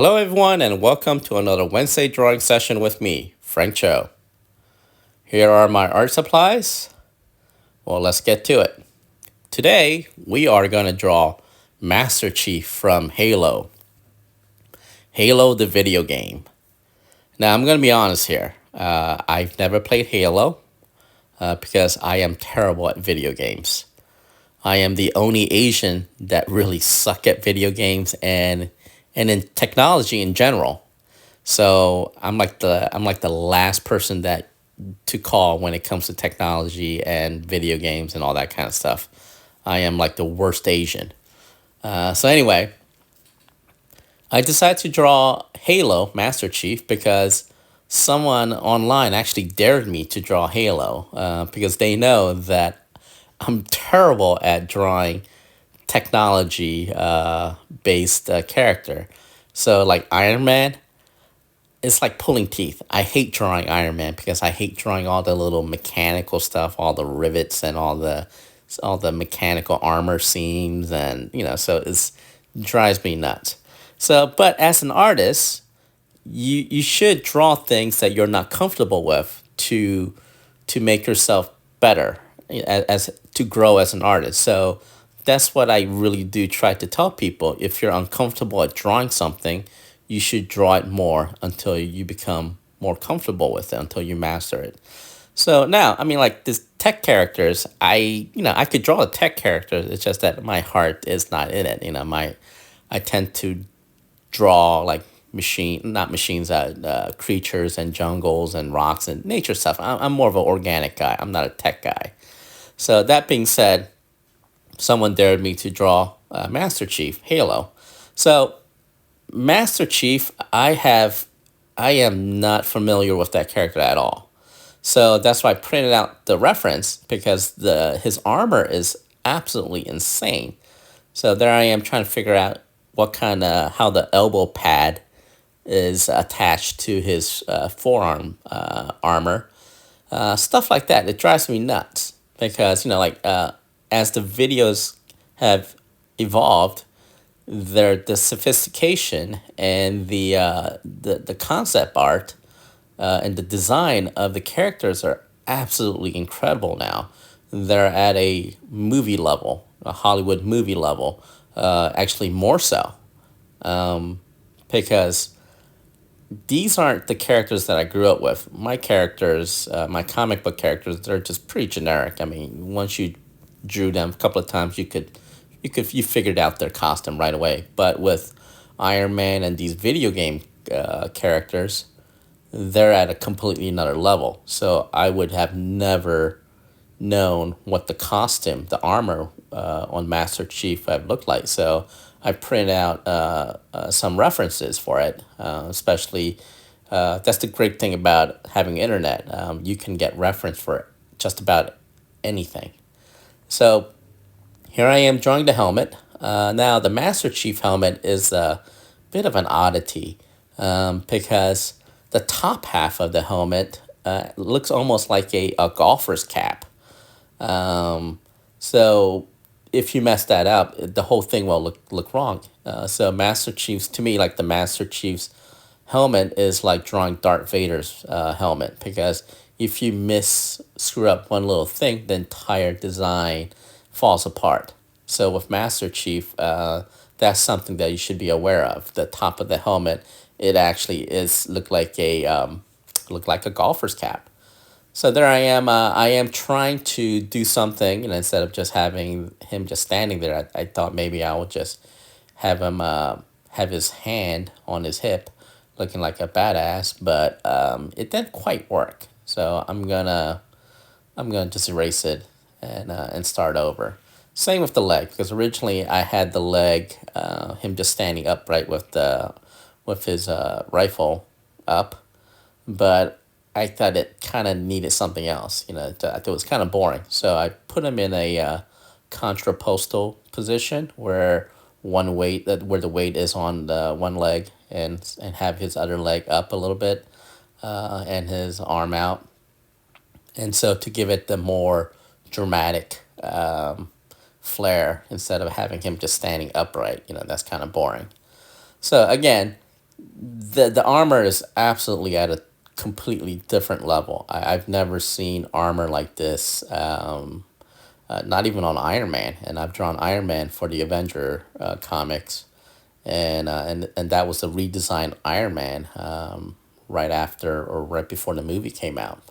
Hello, everyone, and welcome to another Wednesday drawing session with me, Frank Cho. Here are my art supplies. Well, let's get to it. Today, we are going to draw Master Chief from Halo. Halo, the video game. Now, I'm going to be honest here. I've never played Halo because I am terrible at video games. I am the only Asian that really suck at video games and in technology in general. So I'm like the last person that to call when it comes to technology and video games and all that kind of stuff. I am like the worst Asian. So anyway, I decided to draw Halo Master Chief because someone online actually dared me to draw Halo because they know that I'm terrible at drawing technology based character. So like Iron Man, it's like pulling teeth. I hate drawing Iron Man because I hate drawing all the little mechanical stuff, all the rivets and all the mechanical armor seams and so it's drives me nuts. So, but as an artist, you should draw things that you're not comfortable with to make yourself better as to grow as an artist. So that's what I really do try to tell people. If you're uncomfortable at drawing something, you should draw it more until you become more comfortable with it, until you master it. So now, I mean, like this tech characters, I could draw a tech character. It's just that my heart is not in it. I tend to draw like not machines, creatures and jungles and rocks and nature stuff. I'm more of an organic guy. I'm not a tech guy. So that being said, someone dared me to draw Master Chief Halo. So Master Chief, I am not familiar with that character at all. So that's why I printed out the reference because the his armor is absolutely insane. So there I am trying to figure out what kind of how the elbow pad is attached to his forearm armor, stuff like that. It drives me nuts because as the videos have evolved, the sophistication and the concept art and the design of the characters are absolutely incredible now. They're at a movie level, a Hollywood movie level, actually more so, because these aren't the characters that I grew up with. My characters, my comic book characters, they're just pretty generic. I mean, once you drew them a couple of times, you figured out their costume right away. But with Iron Man and these video game characters, they're at a completely another level. So I would have never known what the costume, the armor on Master Chief have looked like. So I printed out some references for it, especially. That's the great thing about having internet. You can get reference for just about anything. So here I am drawing the helmet. Now the Master Chief helmet is a bit of an oddity because the top half of the helmet looks almost like a golfer's cap. So if you mess that up, the whole thing will look wrong. So Master Chief's to me like the Master Chief's helmet is like drawing Darth Vader's helmet because if you screw up one little thing, the entire design falls apart. So with Master Chief, that's something that you should be aware of. The top of the helmet, it actually is look like a golfer's cap. So there I am. I am trying to do something, instead of just having him just standing there. I thought maybe I would just have him have his hand on his hip, looking like a badass. But it didn't quite work. So I'm gonna just erase it and start over. Same with the leg because originally I had the leg, him just standing upright with his rifle up, but I thought it kind of needed something else. I thought it was kind of boring, so I put him in a contrapostal position where the weight is on the one leg and have his other leg up a little bit, and his arm out, and so to give it the more dramatic flair instead of having him just standing upright. That's kind of boring. So again, the armor is absolutely at a completely different level. I've never seen armor like this. Not even on Iron Man, and I've drawn Iron Man for the Avenger comics, and that was a redesigned Iron Man right after or right before the movie came out.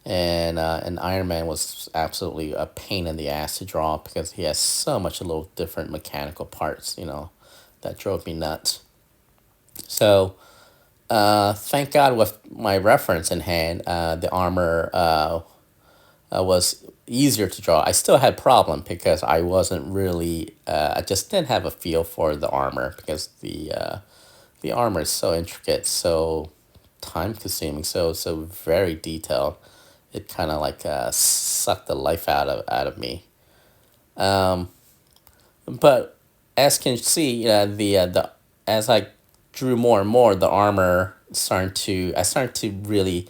And Iron Man was absolutely a pain in the ass to draw because he has so much little different mechanical parts, that drove me nuts. So thank God with my reference in hand, the armor was easier to draw. I still had problem because I wasn't really, I just didn't have a feel for the armor because the armor is so intricate, so time consuming, so very detailed. It kind of like sucked the life out of me. But as can see, the as I drew more and more, the armor starting to I started to really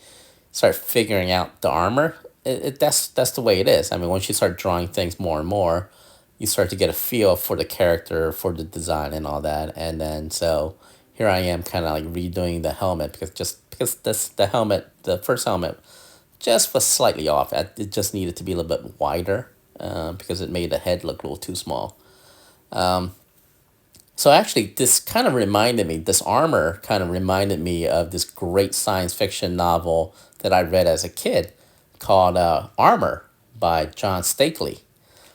start figuring out the armor. That's the way it is. I mean, once you start drawing things more and more, you start to get a feel for the character, for the design, and all that. And then so here I am, kind of like redoing the helmet because the helmet, the first helmet, just was slightly off. It just needed to be a little bit wider because it made the head look a little too small. So actually, this armor kind of reminded me of this great science fiction novel that I read as a kid called Armor by John Stakely.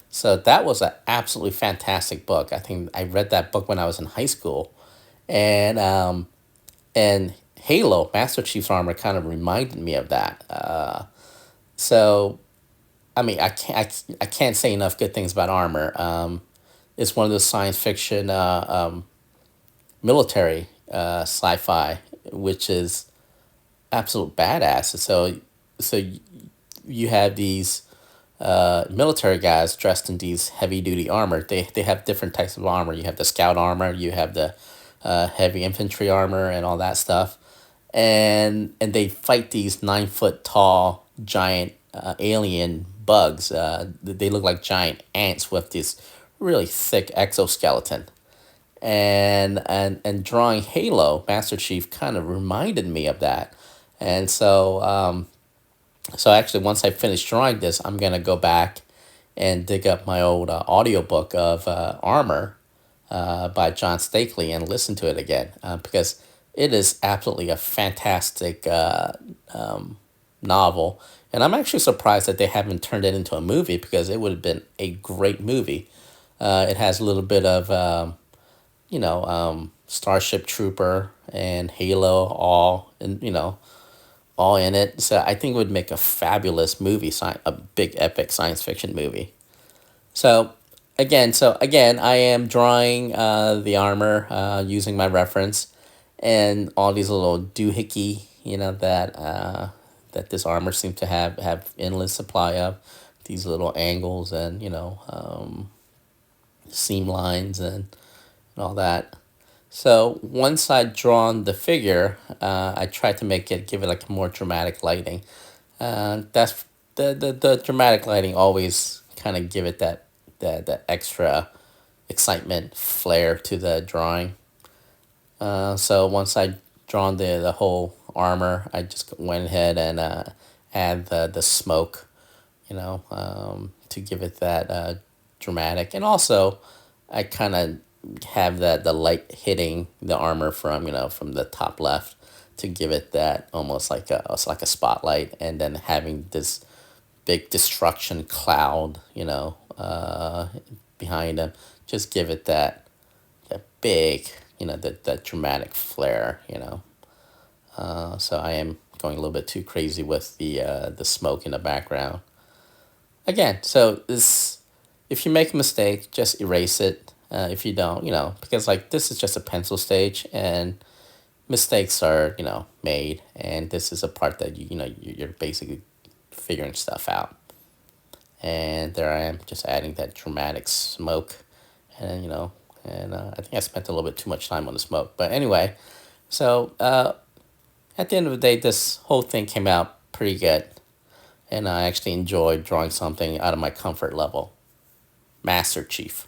So that was an absolutely fantastic book. I think I read that book when I was in high school, and Halo Master Chief's armor kind of reminded me of that. So I mean, I can't say enough good things about Armor. It's one of those science fiction military sci-fi, which is absolute badass. So you have these military guys dressed in these heavy duty armor. They have different types of armor. You have the scout armor, you have the heavy infantry armor, and all that stuff. And they fight these 9 foot tall giant alien bugs. They look like giant ants with this really thick exoskeleton. And drawing Halo, Master Chief kind of reminded me of that. And so actually, once I finish drawing this, I'm gonna go back and dig up my old audiobook of Armor by John Stakely and listen to it again because it is absolutely a fantastic novel. And I'm actually surprised that they haven't turned it into a movie because it would have been a great movie. It has a little bit of Starship Trooper and Halo all in it. So I think it would make a fabulous movie, a big epic science fiction movie. So again, I am drawing the armor using my reference, and all these little doohickey, that this armor seems to have endless supply of, these little angles and seam lines and all that. So once I'd drawn the figure, I tried to give it like a more dramatic lighting. That's the dramatic lighting always kind of give it that extra excitement flair to the drawing. So once I drawn the whole armor, I just went ahead and add the smoke, to give it that dramatic, and also I kind of have the light hitting the armor from the top left to give it that almost like a spotlight, and then having this big destruction cloud, behind him, just give it that big, that dramatic flair. So I am going a little bit too crazy with the smoke in the background. Again, so this, if you make a mistake, just erase it. If you don't, because like this is just a pencil stage, and mistakes are made, and this is a part that you're basically figuring stuff out. And there I am, just adding that dramatic smoke, and I think I spent a little bit too much time on the smoke. But anyway, so at the end of the day, this whole thing came out pretty good, and I actually enjoyed drawing something out of my comfort level. Master Chief.